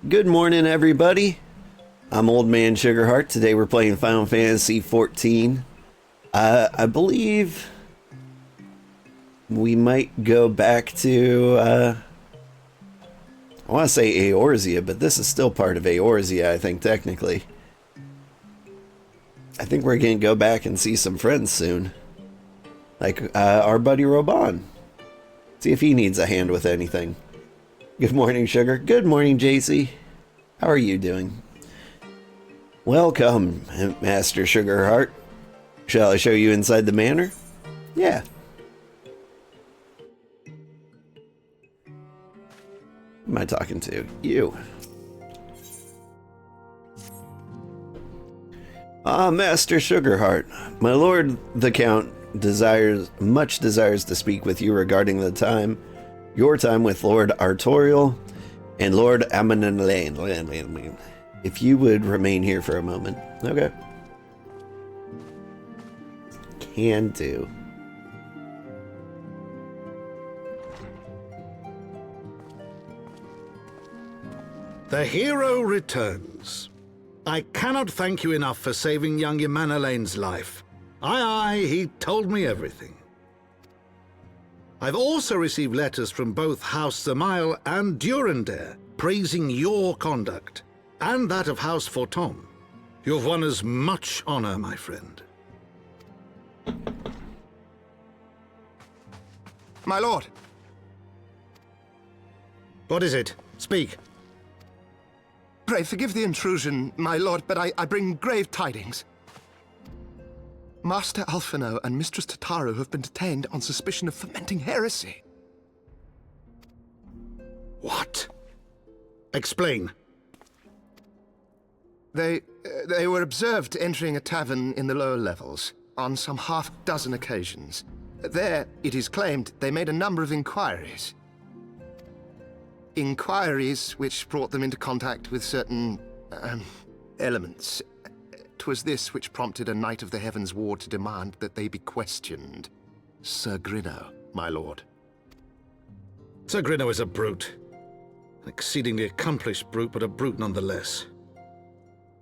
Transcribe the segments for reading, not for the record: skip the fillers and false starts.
Good morning, everybody. I'm Old Man Sugarheart. Today we're playing Final Fantasy XIV. I believe we might go back to, I want to say Eorzea, but this is still part of Eorzea, I think, technically. I think we're going to go back and see some friends soon. Like, our buddy Raubahn. See if he needs a hand with anything. Good morning, Sugar. Good morning, JC. How are you doing? Welcome, Master Sugarheart. Shall I show you inside the manor? Yeah. Who am I talking to? You. Ah, Master Sugarheart. My lord, the Count, much desires to speak with you regarding your time with Lord Artorial and Lord Amanalain. If you would remain here for a moment. Okay. Can do. The hero returns. I cannot thank you enough for saving young Amanalain's life. Aye, he told me everything. I've also received letters from both House Zamail and Durandare praising your conduct, and that of House Fortom. You've won us much honor, my friend. My lord! What is it? Speak. Pray forgive the intrusion, my lord, but I bring grave tidings. Master Alphinaud and Mistress Tataru have been detained on suspicion of fomenting heresy. What? Explain. They were observed entering a tavern in the lower levels on some half-dozen occasions. There, it is claimed, they made a number of inquiries. Inquiries which brought them into contact with certain, elements. 'Twas this which prompted a Knight of the Heavensward to demand that they be questioned. Sir Grinno, my lord. Sir Grinno is a brute. An exceedingly accomplished brute, but a brute nonetheless.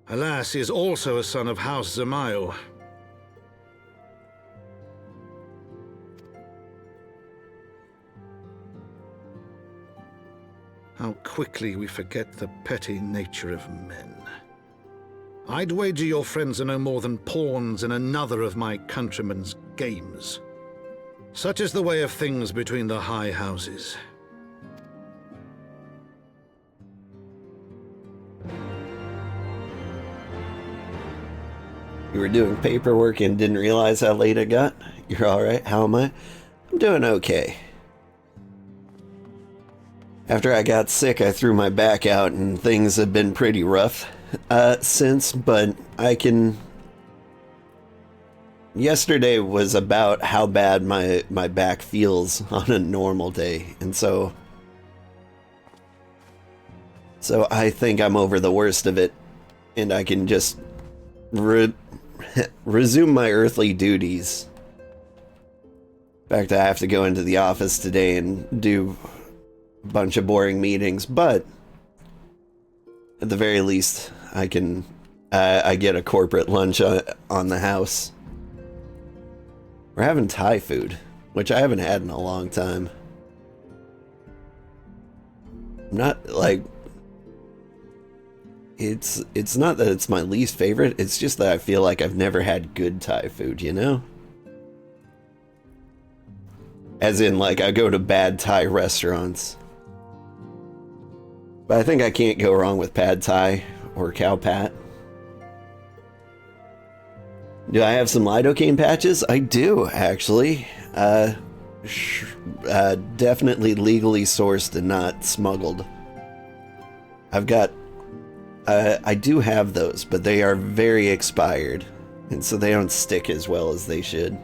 Alas, he is also a son of House Zamail. How quickly we forget the petty nature of men. I'd wager your friends are no more than pawns in another of my countrymen's games. Such is the way of things between the high houses. You were doing paperwork and didn't realize how late it got? You're alright? How am I? I'm doing okay. After I got sick, I threw my back out and things have been pretty rough since, but I can... Yesterday was about how bad my back feels on a normal day, and so I think I'm over the worst of it, and I can just resume my earthly duties. In fact, I have to go into the office today and do a bunch of boring meetings, but at the very least, I can I get a corporate lunch on the house. We're having Thai food, which I haven't had in a long time. Not like it's not that it's my least favorite, it's just that I feel like I've never had good Thai food, you know? As in, like, I go to bad Thai restaurants. But I think I can't go wrong with pad Thai or cow pat. Do I have some lidocaine patches? I do, actually. Definitely legally sourced and not smuggled. I've got... I do have those, but they are very expired. And so they don't stick as well as they should.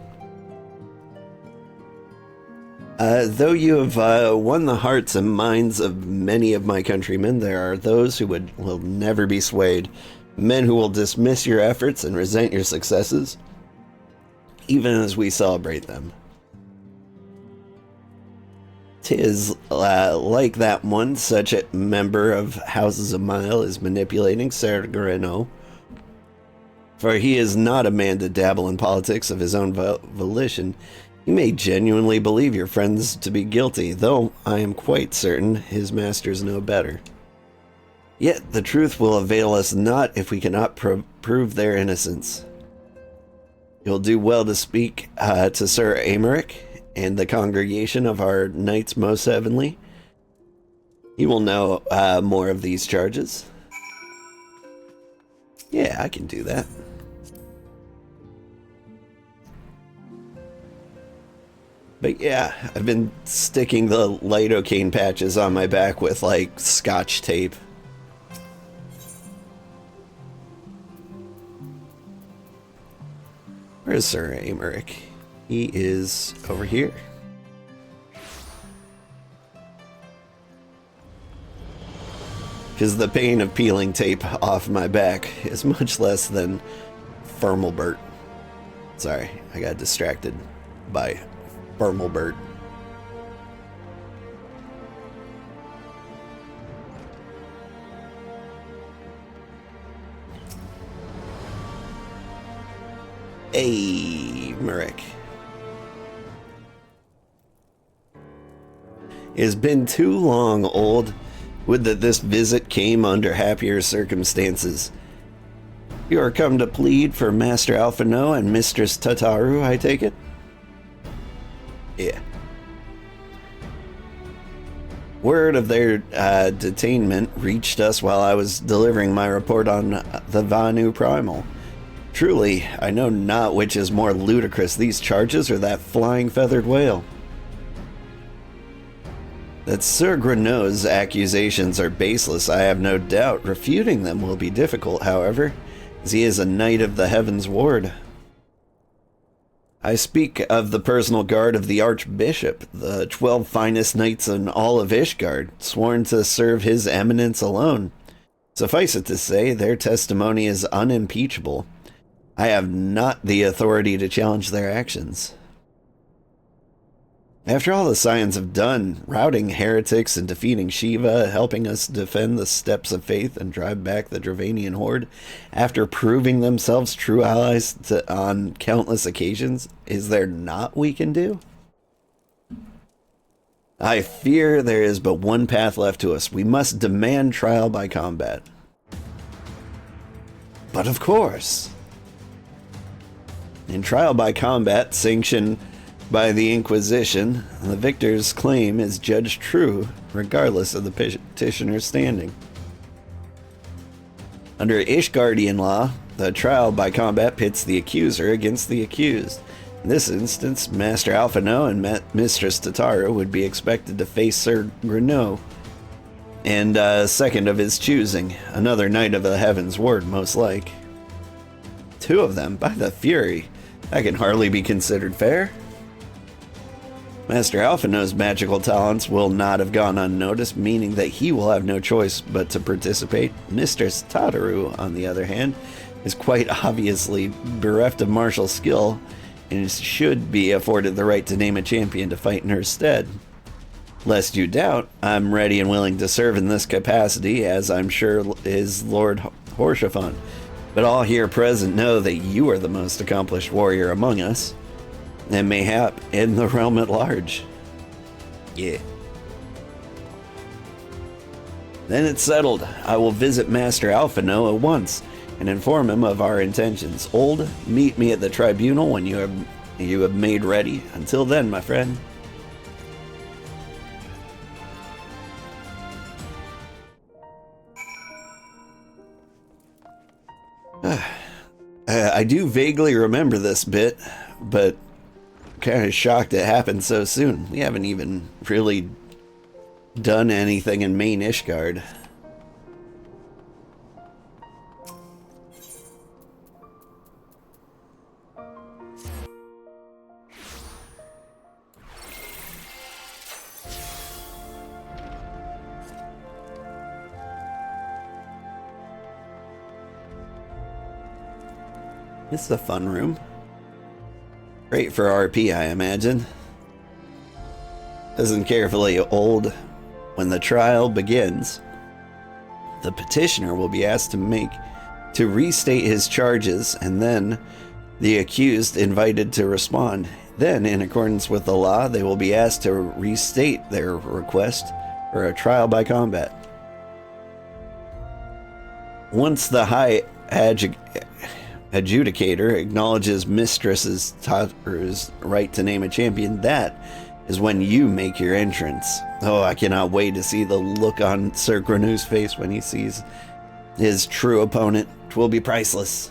Though you have won the hearts and minds of many of my countrymen, there are those who will never be swayed. Men who will dismiss your efforts and resent your successes, even as we celebrate them. 'Tis like that one such a member of Houses of Mile is manipulating Sergreno, for he is not a man to dabble in politics of his own volition. He may genuinely believe your friends to be guilty, though I am quite certain his masters know better. Yet the truth will avail us not if we cannot prove their innocence. You'll do well to speak to Sir Aymeric and the congregation of our Knights Most Heavenly. He will know more of these charges. Yeah, I can do that. But yeah, I've been sticking the lidocaine patches on my back with, like, scotch tape. Where's Sir Aymeric? He is over here. Because the pain of peeling tape off my back is much less than Firmalbert. Sorry, I got distracted by Firmalbert. Aymeric. It has been too long, old. Would that this visit came under happier circumstances. You are come to plead for Master Alphinaud and Mistress Tataru, I take it? Yeah. Word of their detainment reached us while I was delivering my report on the Vanu Primal. Truly, I know not which is more ludicrous, these charges or that flying feathered whale. That Sir Grenot's accusations are baseless, I have no doubt. Refuting them will be difficult, however, as he is a knight of the Heavensward. I speak of the personal guard of the Archbishop, the 12 finest knights in all of Ishgard, sworn to serve his eminence alone. Suffice it to say, their testimony is unimpeachable. I have not the authority to challenge their actions. After all the Scions have done, routing heretics and defeating Shiva, helping us defend the steps of faith and drive back the Dravanian horde, after proving themselves true allies on countless occasions, is there naught we can do? I fear there is but one path left to us. We must demand trial by combat. But of course. In trial by combat, sanctioned by the Inquisition, the victor's claim is judged true, regardless of the petitioner's standing. Under Ishgardian law, the trial by combat pits the accuser against the accused. In this instance, Master Alphinaud and Mistress Tataru would be expected to face Sir Grenot, and a second of his choosing, another knight of the Heavensward, most like. Two of them, by the Fury, that can hardly be considered fair. Master Alphinaud's magical talents will not have gone unnoticed, meaning that he will have no choice but to participate. Mistress Tataru, on the other hand, is quite obviously bereft of martial skill and should be afforded the right to name a champion to fight in her stead. Lest you doubt, I'm ready and willing to serve in this capacity, as I'm sure is Lord Horshaphon. But all here present know that you are the most accomplished warrior among us, and mayhap in the realm at large. Yeah. Then it's settled. I will visit Master Alphinaud at once and inform him of our intentions. Old, meet me at the tribunal when you have made ready. Until then, my friend. I do vaguely remember this bit, but kind of shocked it happened so soon. We haven't even really done anything in main Ishgard. This is a fun room. Great for RP, I imagine. Listen carefully, old. When the trial begins, the petitioner will be asked to restate his charges, and then the accused invited to respond. Then, in accordance with the law, they will be asked to restate their request for a trial by combat. Once the high adjudicator acknowledges Mistress Tataru's right to name a champion, that is when you make your entrance. Oh, I cannot wait to see the look on Sir Grenoux's face when he sees his true opponent. 'Twill be priceless.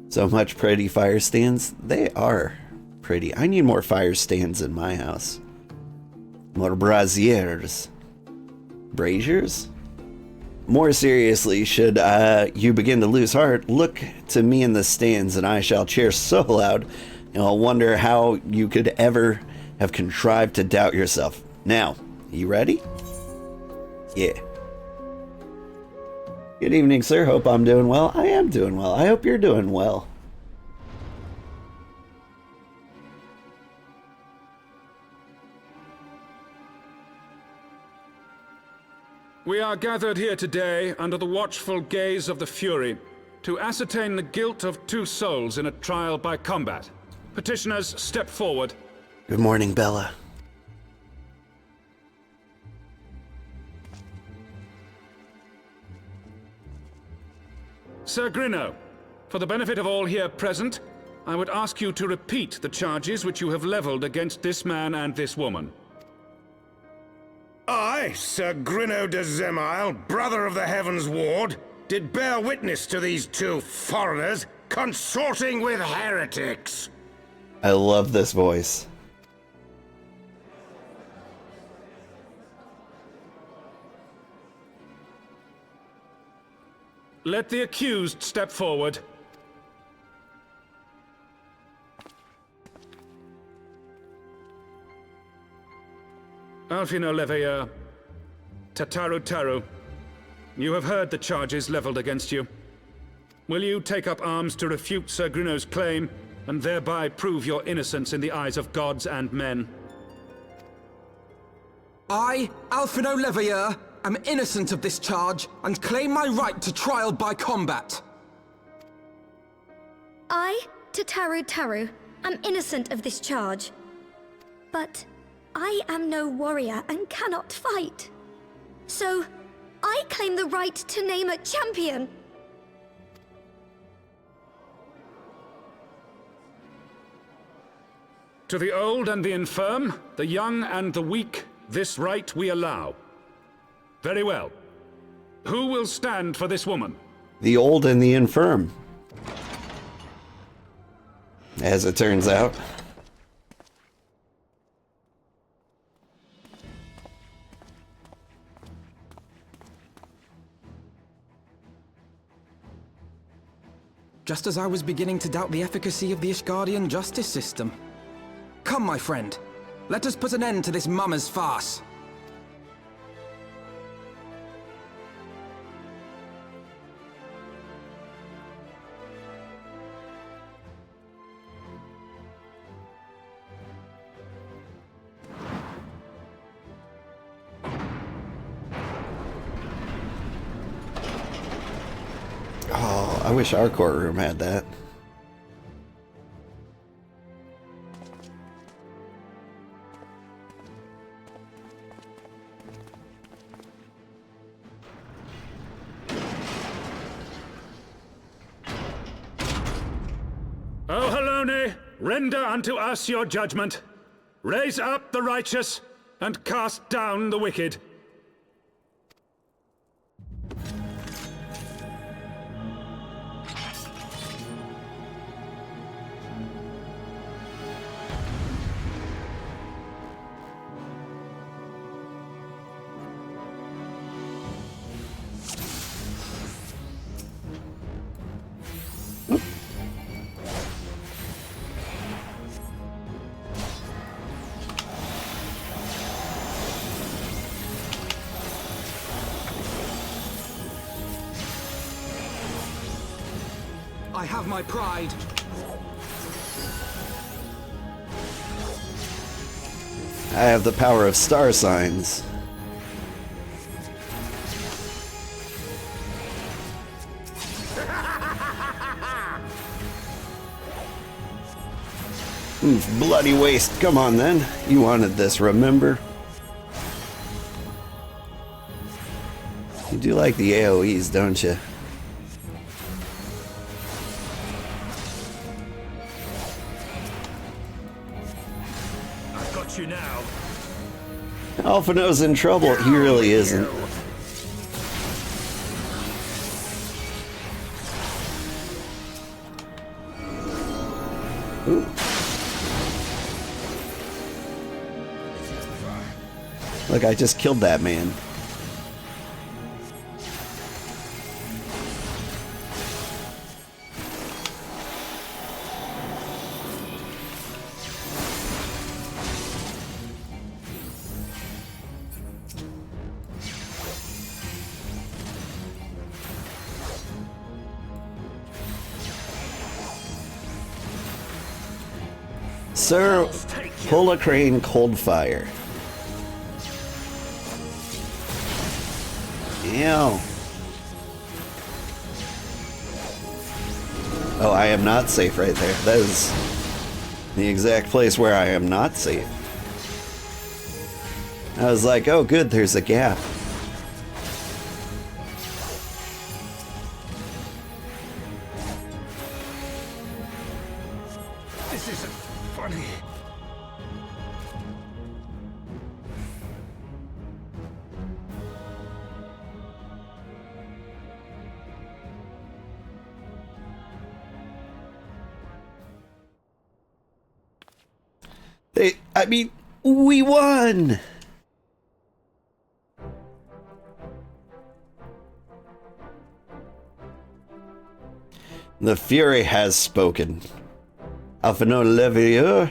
So much pretty fire stands. They are pretty. I need more fire stands in my house. More braziers. Braziers? More seriously, should you begin to lose heart, look to me in the stands and I shall cheer so loud, and I'll wonder how you could ever have contrived to doubt yourself. Now, you ready? Yeah. Good evening, sir. Hope I'm doing well. I am doing well. I hope you're doing well. We are gathered here today under the watchful gaze of the Fury to ascertain the guilt of 2 souls in a trial by combat. Petitioners, step forward. Good morning, Bella. Sir Grenoux, for the benefit of all here present, I would ask you to repeat the charges which you have leveled against this man and this woman. I, Sir Grenoux de Zemile, brother of the Heavensward, did bear witness to these 2 foreigners consorting with heretics. I love this voice. Let the accused step forward. Alphinaud and Tataru, you have heard the charges leveled against you. Will you take up arms to refute Sir Grenoux's claim, and thereby prove your innocence in the eyes of gods and men? I, Alphinaud Leveilleur, am innocent of this charge, and claim my right to trial by combat. I, Tataru, am innocent of this charge. But I am no warrior and cannot fight. So, I claim the right to name a champion. To the old and the infirm, the young and the weak, this right we allow. Very well. Who will stand for this woman? The old and the infirm. As it turns out. Just as I was beginning to doubt the efficacy of the Ishgardian justice system. Come, my friend. Let us put an end to this mummer's farce. Oh, I wish our courtroom had that. O Halone, render unto us your judgment. Raise up the righteous, and cast down the wicked. I have my pride. I have the power of star signs. Bloody waste. Come on then. You wanted this, remember? You do like the AoEs, don't you? I've got you now. Alphinaud's in trouble. He really isn't. Ooh. Look, I just killed that man. Sir, pull a crane, cold fire. Ew. Oh, I am not safe right there. That is the exact place where I am not safe. I was like, oh good, there's a gap. This isn't funny. I mean, we won! The Fury has spoken. Alphinaud Levieux,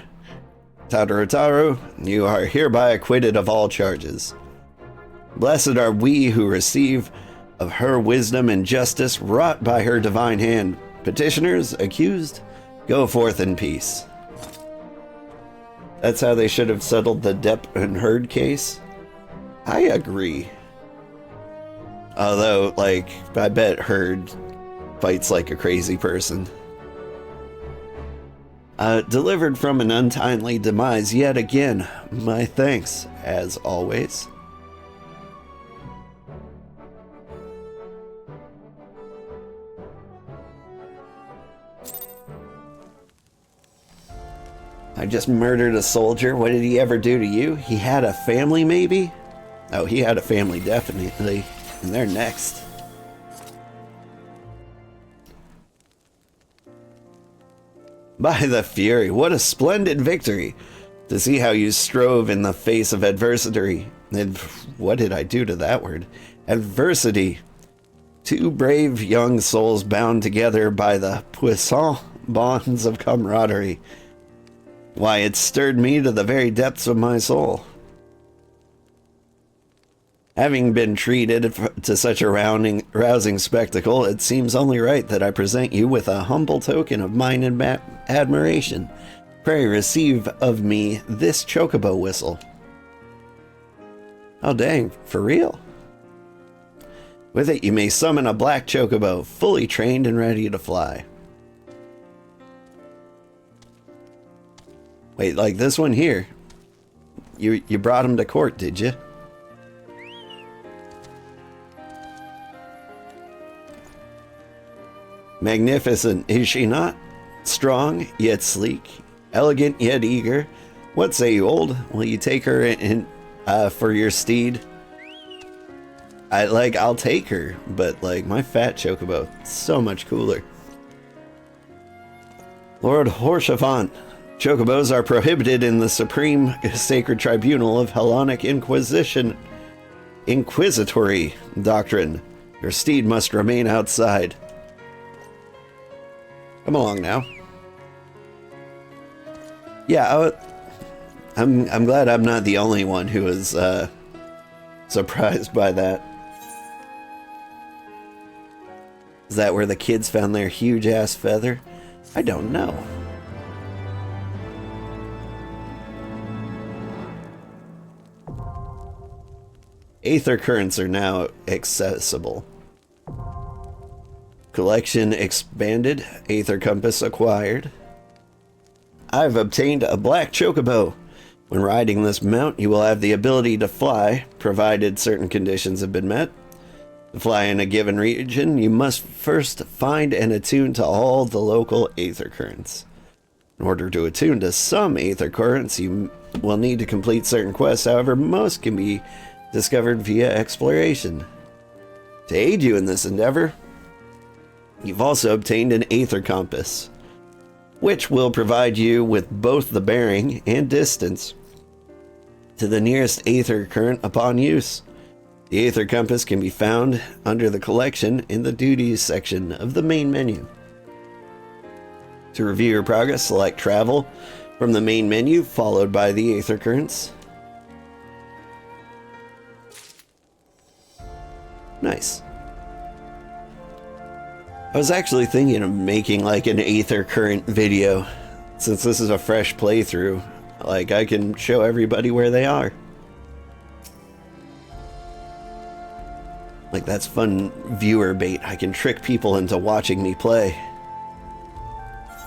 Tataru, you are hereby acquitted of all charges. Blessed are we who receive of her wisdom and justice wrought by her divine hand. Petitioners, accused, go forth in peace. That's how they should have settled the Depp and Hurd case. I agree. Although, like, I bet Hurd fights like a crazy person. Delivered from an untimely demise yet again. My thanks, as always. I just murdered a soldier. What did he ever do to you? He had a family, maybe? Oh, he had a family, definitely. And they're next. By the Fury, what a splendid victory! To see how you strove in the face of adversity. And what did I do to that word? Adversity. Two brave young souls bound together by the puissant bonds of camaraderie. Why, it stirred me to the very depths of my soul. Having been treated to such a rousing spectacle, it seems only right that I present you with a humble token of mine admiration. Pray receive of me this chocobo whistle. Oh dang, for real? With it you may summon a black chocobo, fully trained and ready to fly. Wait, like this one here. You brought him to court, did you? Magnificent, is she not? Strong, yet sleek. Elegant, yet eager. What say you, old? Will you take her in for your steed? I'll take her, but like my fat chocobo, so much cooler. Lord Horshavant. Chocobos are prohibited in the Supreme Sacred Tribunal of Hellenic Inquisitory Doctrine. Your steed must remain outside. Come along now. Yeah, I'm glad I'm not the only one who was surprised by that. Is that where the kids found their huge-ass feather? I don't know. Aether currents are now accessible. Collection expanded. Aether compass acquired. I've obtained a black chocobo. When riding this mount, you will have the ability to fly, provided certain conditions have been met. To fly in a given region, you must first find and attune to all the local aether currents. In order to attune to some aether currents, you will need to complete certain quests. However, most can be discovered via exploration. To aid you in this endeavor, you've also obtained an aether compass, which will provide you with both the bearing and distance to the nearest aether current upon use. The Aether Compass can be found under the collection in the duties section of the main menu. To review your progress, select Travel from the main menu, followed by the Aether Currents. Nice. I was actually thinking of making like an Aether Current video, since this is a fresh playthrough. Like, I can show everybody where they are. Like, that's fun viewer bait. I can trick people into watching me play.